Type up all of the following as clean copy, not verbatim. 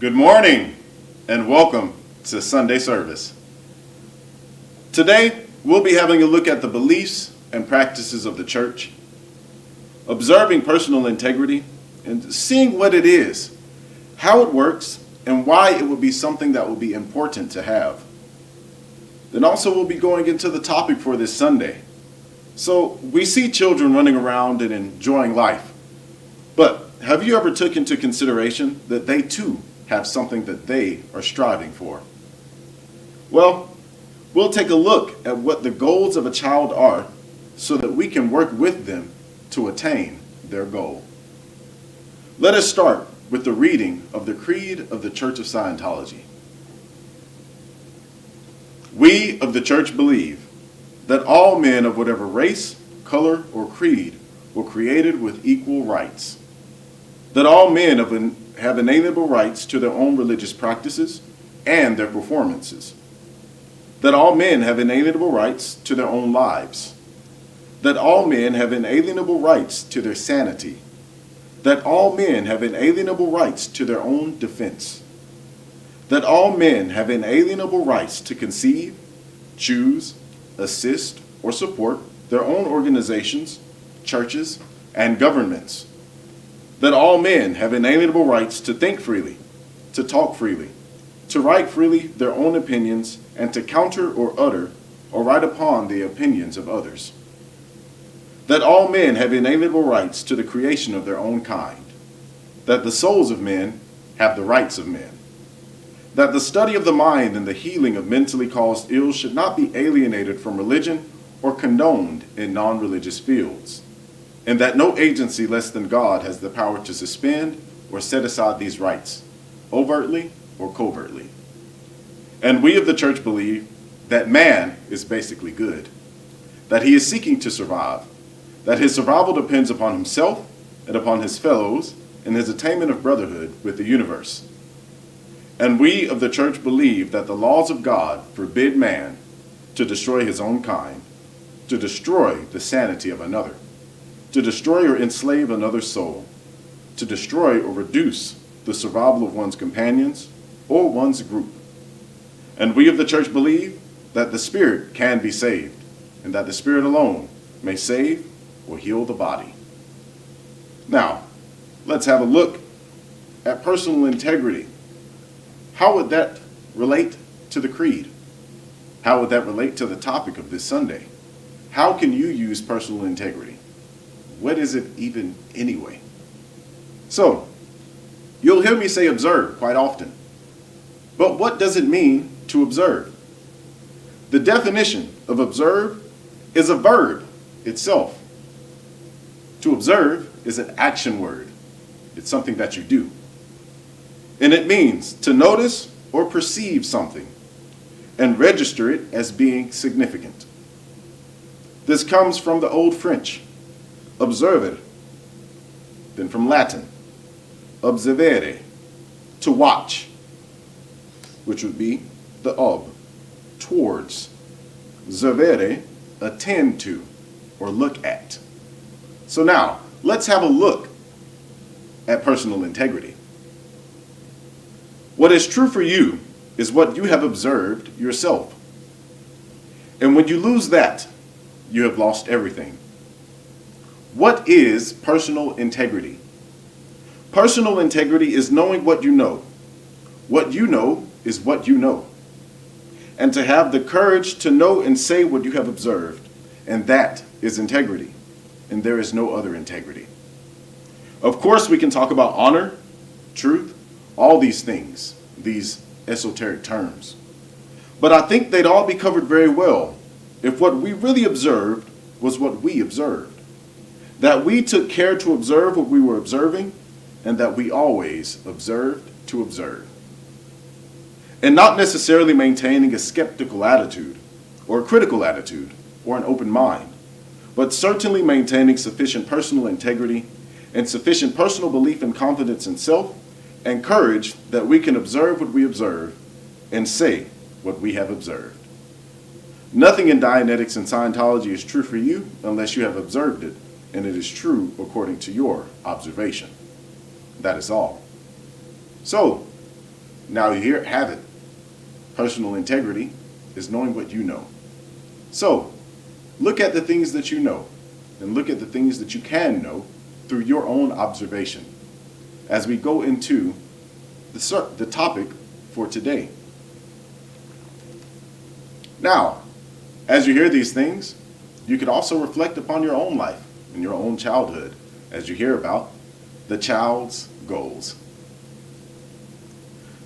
Good morning and welcome to Sunday service. Today, we'll be having a look at the beliefs and practices of the church, observing personal integrity, and seeing what it is, how it works, and why it would be something that will be important to have. Then also we'll be going into the topic for this Sunday. So we see children running around and enjoying life, but have you ever took into consideration that they too have something that they are striving for? Well, we'll take a look at what the goals of a child are so that we can work with them to attain their goal. Let us start with the reading of the Creed of the Church of Scientology. We of the church believe that all men of whatever race, color, or creed were created with equal rights, that all men have inalienable rights to their own religious practices and their performances, that all men have inalienable rights to their own lives, that all men have inalienable rights to their sanity, that all men have inalienable rights to their own defense, that all men have inalienable rights to conceive, choose, assist, or support their own organizations, churches, and governments, that all men have inalienable rights to think freely, to talk freely, to write freely their own opinions, and to counter or utter or write upon the opinions of others, that all men have inalienable rights to the creation of their own kind, that the souls of men have the rights of men, that the study of the mind and the healing of mentally caused ills should not be alienated from religion or condoned in non-religious fields, and that no agency less than God has the power to suspend or set aside these rights, overtly or covertly. And we of the church believe that man is basically good, that he is seeking to survive, that his survival depends upon himself and upon his fellows and his attainment of brotherhood with the universe. And we of the church believe that the laws of God forbid man to destroy his own kind, to destroy the sanity of another, to destroy or enslave another's soul, to destroy or reduce the survival of one's companions or one's group. And we of the church believe that the spirit can be saved, and that the spirit alone may save or heal the body. Now, let's have a look at personal integrity. How would that relate to the creed? How would that relate to the topic of this Sunday? How can you use personal integrity? What is it even anyway? So, you'll hear me say observe quite often. But what does it mean to observe? The definition of observe is a verb itself. To observe is an action word. It's something that you do. And it means to notice or perceive something and register it as being significant. This comes from the Old French, observer, then from Latin, observere, to watch, which would be the ob, towards, servere, attend to, or look at. So now, let's have a look at personal integrity. What is true for you is what you have observed yourself. And when you lose that, you have lost everything. What is personal integrity? Personal integrity is knowing what you know. What you know is what you know. And to have the courage to know and say what you have observed. And that is integrity. And there is no other integrity. Of course, we can talk about honor, truth, all these things, these esoteric terms. But I think they'd all be covered very well if what we really observed was what we observed. That we took care to observe what we were observing, and that we always observed to observe. And not necessarily maintaining a skeptical attitude, or a critical attitude, or an open mind, but certainly maintaining sufficient personal integrity and sufficient personal belief and confidence in self and courage that we can observe what we observe and say what we have observed. Nothing in Dianetics and Scientology is true for you unless you have observed it, and it is true according to your observation. That is all. So, Now you have it. Personal integrity is knowing what you know. So, look at the things that you know, and look at the things that you can know through your own observation as we go into the topic for today. Now, as you hear these things, you could also reflect upon your own life and your own childhood as you hear about the child's goals.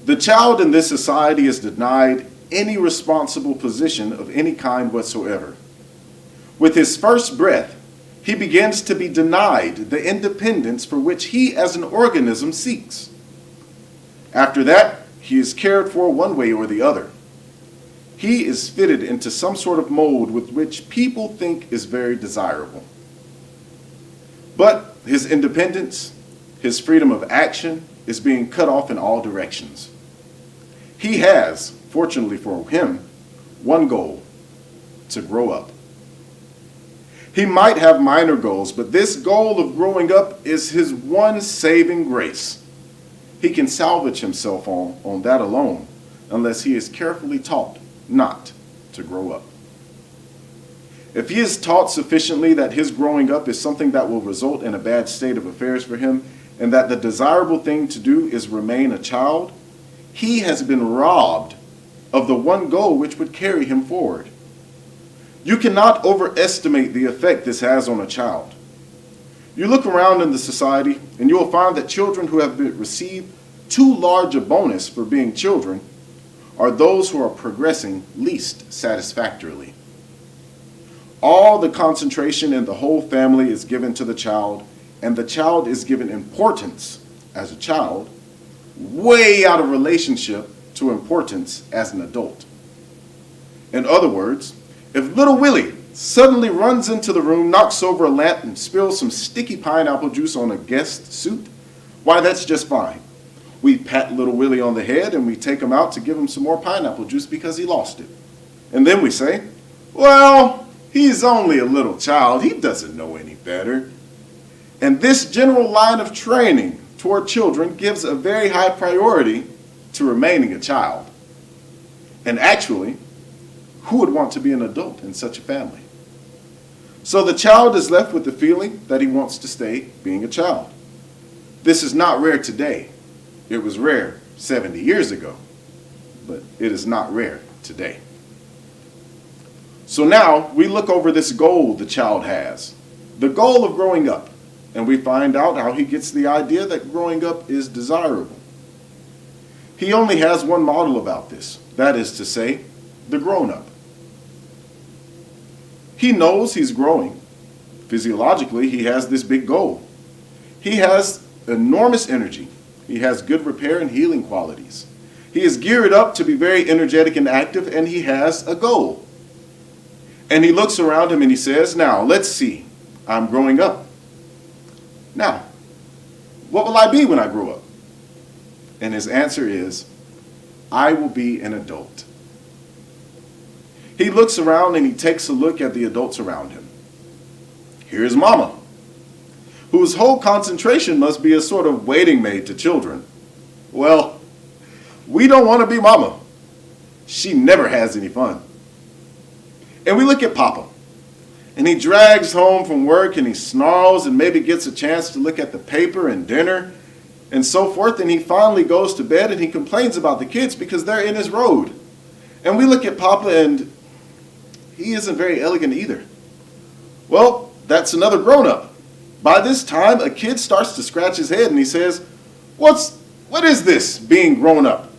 The child in this society is denied any responsible position of any kind whatsoever. With his first breath, he begins to be denied the independence for which he as an organism seeks. After that, he is cared for one way or the other. He is fitted into some sort of mold with which people think is very desirable. But his independence, his freedom of action, is being cut off in all directions. He has, fortunately for him, one goal: to grow up. He might have minor goals, but this goal of growing up is his one saving grace. He can salvage himself on that alone, unless he is carefully taught not to grow up. If he is taught sufficiently that his growing up is something that will result in a bad state of affairs for him, and that the desirable thing to do is remain a child, he has been robbed of the one goal which would carry him forward. You cannot overestimate the effect this has on a child. You look around in the society and you will find that children who have received too large a bonus for being children are those who are progressing least satisfactorily. All the concentration in the whole family is given to the child, and the child is given importance as a child way out of relationship to importance as an adult. In other words, if little Willie suddenly runs into the room, knocks over a lamp, and spills some sticky pineapple juice on a guest suit, why, that's just fine. We pat little Willie on the head and we take him out to give him some more pineapple juice because he lost it. And then we say, well, he's only a little child. He doesn't know any better. And this general line of training toward children gives a very high priority to remaining a child. And actually, who would want to be an adult in such a family? So the child is left with the feeling that he wants to stay being a child. This is not rare today. It was rare 70 years ago, but it is not rare today. So now we look over this goal the child has, the goal of growing up, and we find out how he gets the idea that growing up is desirable. He only has one model about this, that is to say, the grown-up. He knows he's growing. Physiologically, he has this big goal. He has enormous energy. He has good repair and healing qualities. He is geared up to be very energetic and active, and he has a goal. And he looks around him and he says, now, let's see, I'm growing up. Now, what will I be when I grow up? And his answer is, I will be an adult. He looks around and he takes a look at the adults around him. Here's Mama, whose whole concentration must be a sort of waiting maid to children. Well, we don't want to be Mama. She never has any fun. And we look at Papa, and he drags home from work and he snarls and maybe gets a chance to look at the paper and dinner and so forth, and he finally goes to bed and he complains about the kids because they're in his road. And we look at Papa and he isn't very elegant either. Well, that's another grown-up. By this time, a kid starts to scratch his head and he says, what is this being grown up?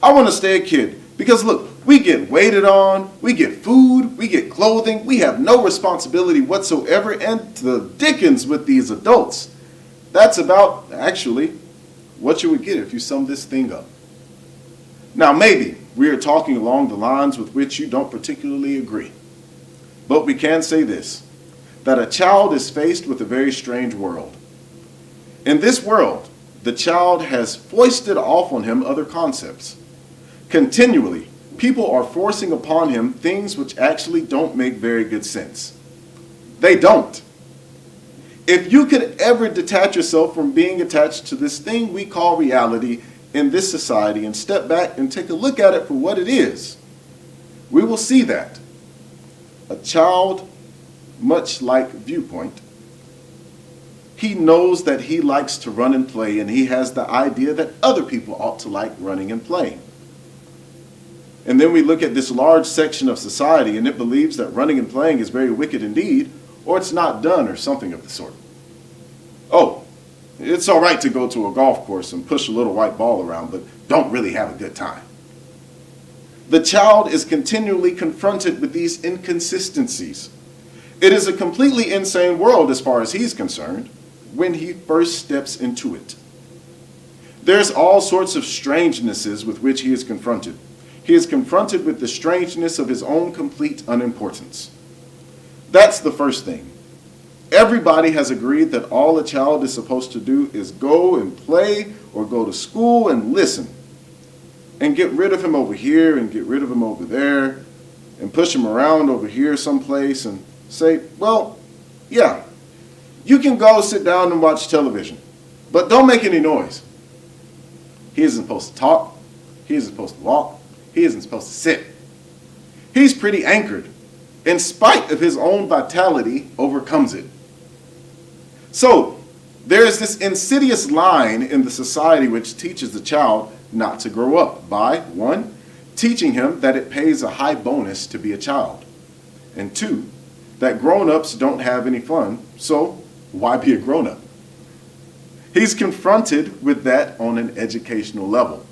I want to stay a kid because look, we get waited on, we get food, we get clothing, we have no responsibility whatsoever, and to the dickens with these adults. That's about, actually, what you would get if you sum this thing up. Now maybe we are talking along the lines with which you don't particularly agree. But we can say this, that a child is faced with a very strange world. In this world, the child has foisted off on him other concepts. Continually, people are forcing upon him things which actually don't make very good sense. They don't. If you could ever detach yourself from being attached to this thing we call reality, in this society and step back and take a look at it for what it is, we will see that a child, much like Viewpoint, he knows that he likes to run and play, and he has the idea that other people ought to like running and playing. And then we look at this large section of society, and it believes that running and playing is very wicked indeed, or it's not done, or something of the sort. Oh, it's all right to go to a golf course and push a little white ball around, but don't really have a good time. The child is continually confronted with these inconsistencies. It is a completely insane world as far as he's concerned when he first steps into it. There's all sorts of strangenesses with which he is confronted. He is confronted with the strangeness of his own complete unimportance. That's the first thing. Everybody has agreed that all a child is supposed to do is go and play or go to school and listen. And get rid of him over here and get rid of him over there and push him around over here someplace and say, well, yeah, you can go sit down and watch television, but don't make any noise. He isn't supposed to talk. He isn't supposed to walk. He isn't supposed to sit. He's pretty anchored. In spite of his own vitality, overcomes it. So, there is this insidious line in the society which teaches the child not to grow up by, 1, teaching him that it pays a high bonus to be a child, and 2, that grown-ups don't have any fun, so why be a grown-up? He's confronted with that on an educational level.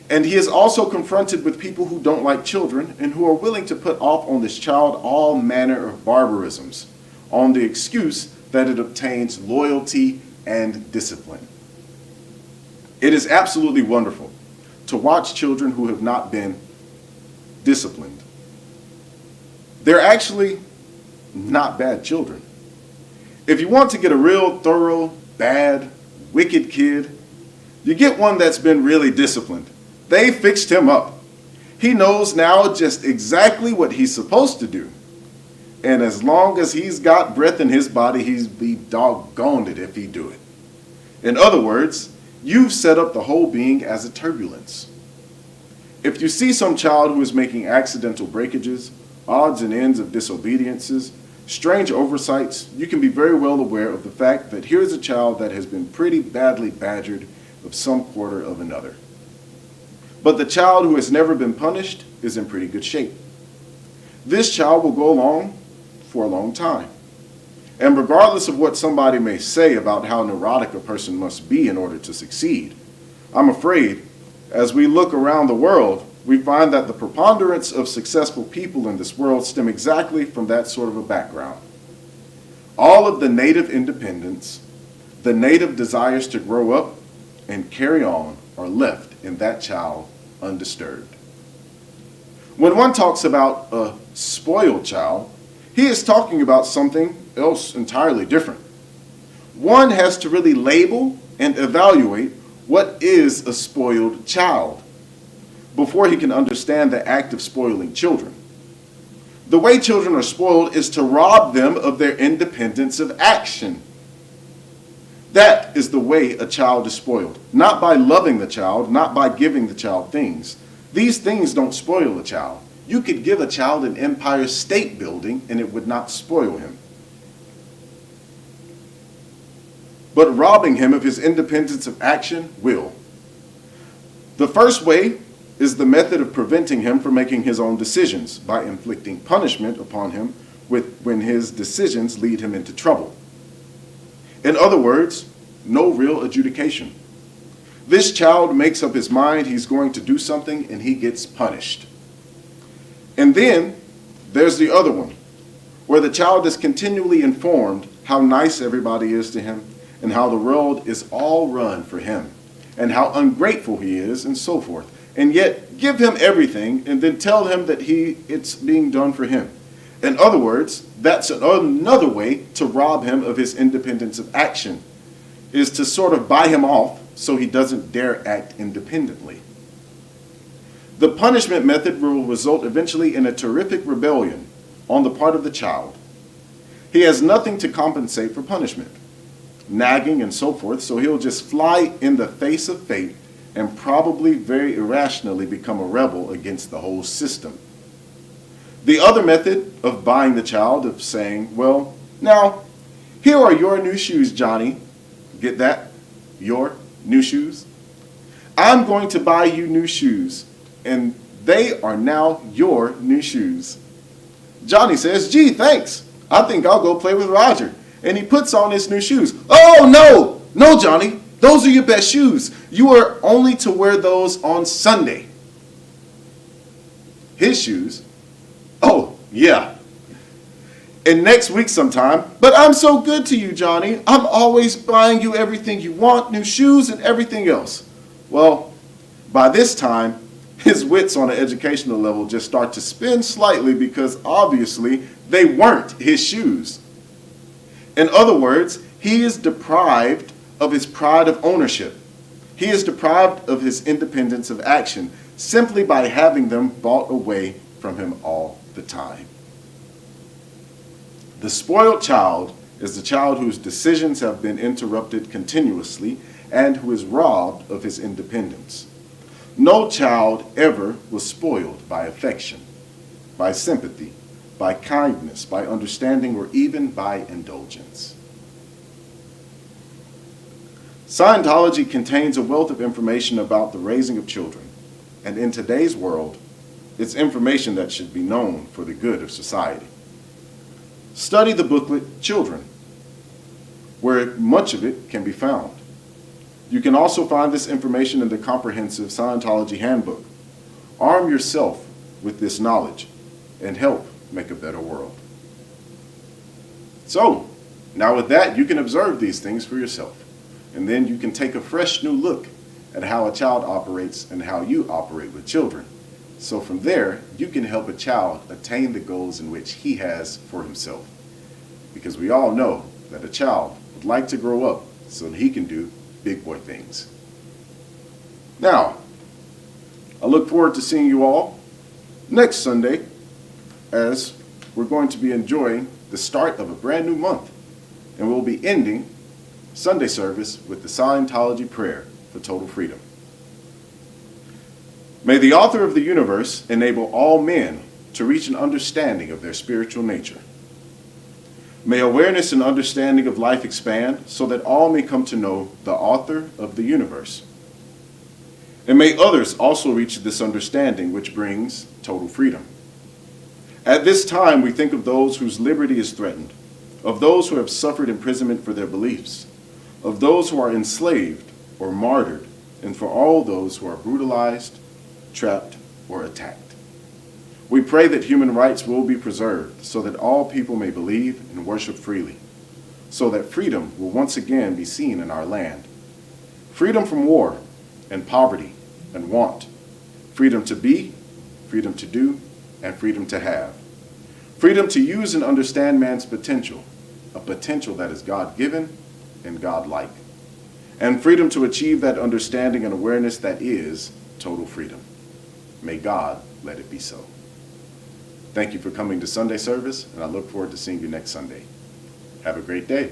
And he is also confronted with people who don't like children and who are willing to put off on this child all manner of barbarisms on the excuse that it obtains loyalty and discipline. It is absolutely wonderful to watch children who have not been disciplined. They're actually not bad children. If you want to get a real thorough, bad, wicked kid, you get one that's been really disciplined. They fixed him up. He knows now just exactly what he's supposed to do. And as long as he's got breath in his body, he's be doggoned it if he do it. In other words, you've set up the whole being as a turbulence. If you see some child who is making accidental breakages, odds and ends of disobediences, strange oversights, you can be very well aware of the fact that here is a child that has been pretty badly badgered of some quarter of another. But the child who has never been punished is in pretty good shape. This child will go along for a long time. And regardless of what somebody may say about how neurotic a person must be in order to succeed, I'm afraid, as we look around the world, we find that the preponderance of successful people in this world stem exactly from that sort of a background. All of the native independence, the native desires to grow up and carry on, are left in that child undisturbed. When one talks about a spoiled child, he is talking about something else entirely different. One has to really label and evaluate what is a spoiled child before he can understand the act of spoiling children. The way children are spoiled is to rob them of their independence of action. That is the way a child is spoiled. Not by loving the child, not by giving the child things. These things don't spoil a child. You could give a child an Empire State Building and it would not spoil him. But robbing him of his independence of action will. The first way is the method of preventing him from making his own decisions by inflicting punishment upon him when his decisions lead him into trouble. In other words, no real adjudication. This child makes up his mind he's going to do something and he gets punished. And then there's the other one, where the child is continually informed how nice everybody is to him and how the world is all run for him and how ungrateful he is and so forth. And yet give him everything and then tell him that it's being done for him. In other words, that's another way to rob him of his independence of action, is to sort of buy him off so he doesn't dare act independently. The punishment method will result eventually in a terrific rebellion on the part of the child. He has nothing to compensate for punishment. nagging, and so forth, so he'll just fly in the face of fate and probably very irrationally become a rebel against the whole system. The other method of buying the child, of saying, well, now, here are your new shoes, Johnny. Get that? Your new shoes? I'm going to buy you new shoes, and they are now your new shoes. Johnny says, gee, thanks. I think I'll go play with Roger. And he puts on his new shoes. Oh, no! No, Johnny. Those are your best shoes. You are only to wear those on Sunday. His shoes? Oh, yeah. And next week sometime, but I'm so good to you, Johnny. I'm always buying you everything you want, new shoes and everything else. Well, by this time, his wits on an educational level just start to spin slightly because obviously they weren't his shoes. In other words, he is deprived of his pride of ownership. He is deprived of his independence of action simply by having them bought away from him all the time. The spoiled child is the child whose decisions have been interrupted continuously and who is robbed of his independence. No child ever was spoiled by affection, by sympathy, by kindness, by understanding, or even by indulgence. Scientology contains a wealth of information about the raising of children, and in today's world, it's information that should be known for the good of society. Study the booklet Children, where much of it can be found. You can also find this information in the comprehensive Scientology handbook. Arm yourself with this knowledge and help make a better world. So, now with that, you can observe these things for yourself. And then you can take a fresh new look at how a child operates and how you operate with children. So from there, you can help a child attain the goals in which he has for himself. Because we all know that a child would like to grow up so that he can do big boy things. Now, I look forward to seeing you all next Sunday as we're going to be enjoying the start of a brand new month. And we'll be ending Sunday service with the Scientology prayer for total freedom. May the author of the universe enable all men to reach an understanding of their spiritual nature. May awareness and understanding of life expand so that all may come to know the author of the universe. And may others also reach this understanding which brings total freedom. At this time, we think of those whose liberty is threatened, of those who have suffered imprisonment for their beliefs, of those who are enslaved or martyred, and for all those who are brutalized, trapped, or attacked. We pray that human rights will be preserved so that all people may believe and worship freely, so that freedom will once again be seen in our land. Freedom from war and poverty and want. Freedom to be, freedom to do, and freedom to have. Freedom to use and understand man's potential, a potential that is God-given and God-like. And freedom to achieve that understanding and awareness that is total freedom. May God let it be so. Thank you for coming to Sunday service, and I look forward to seeing you next Sunday. Have a great day.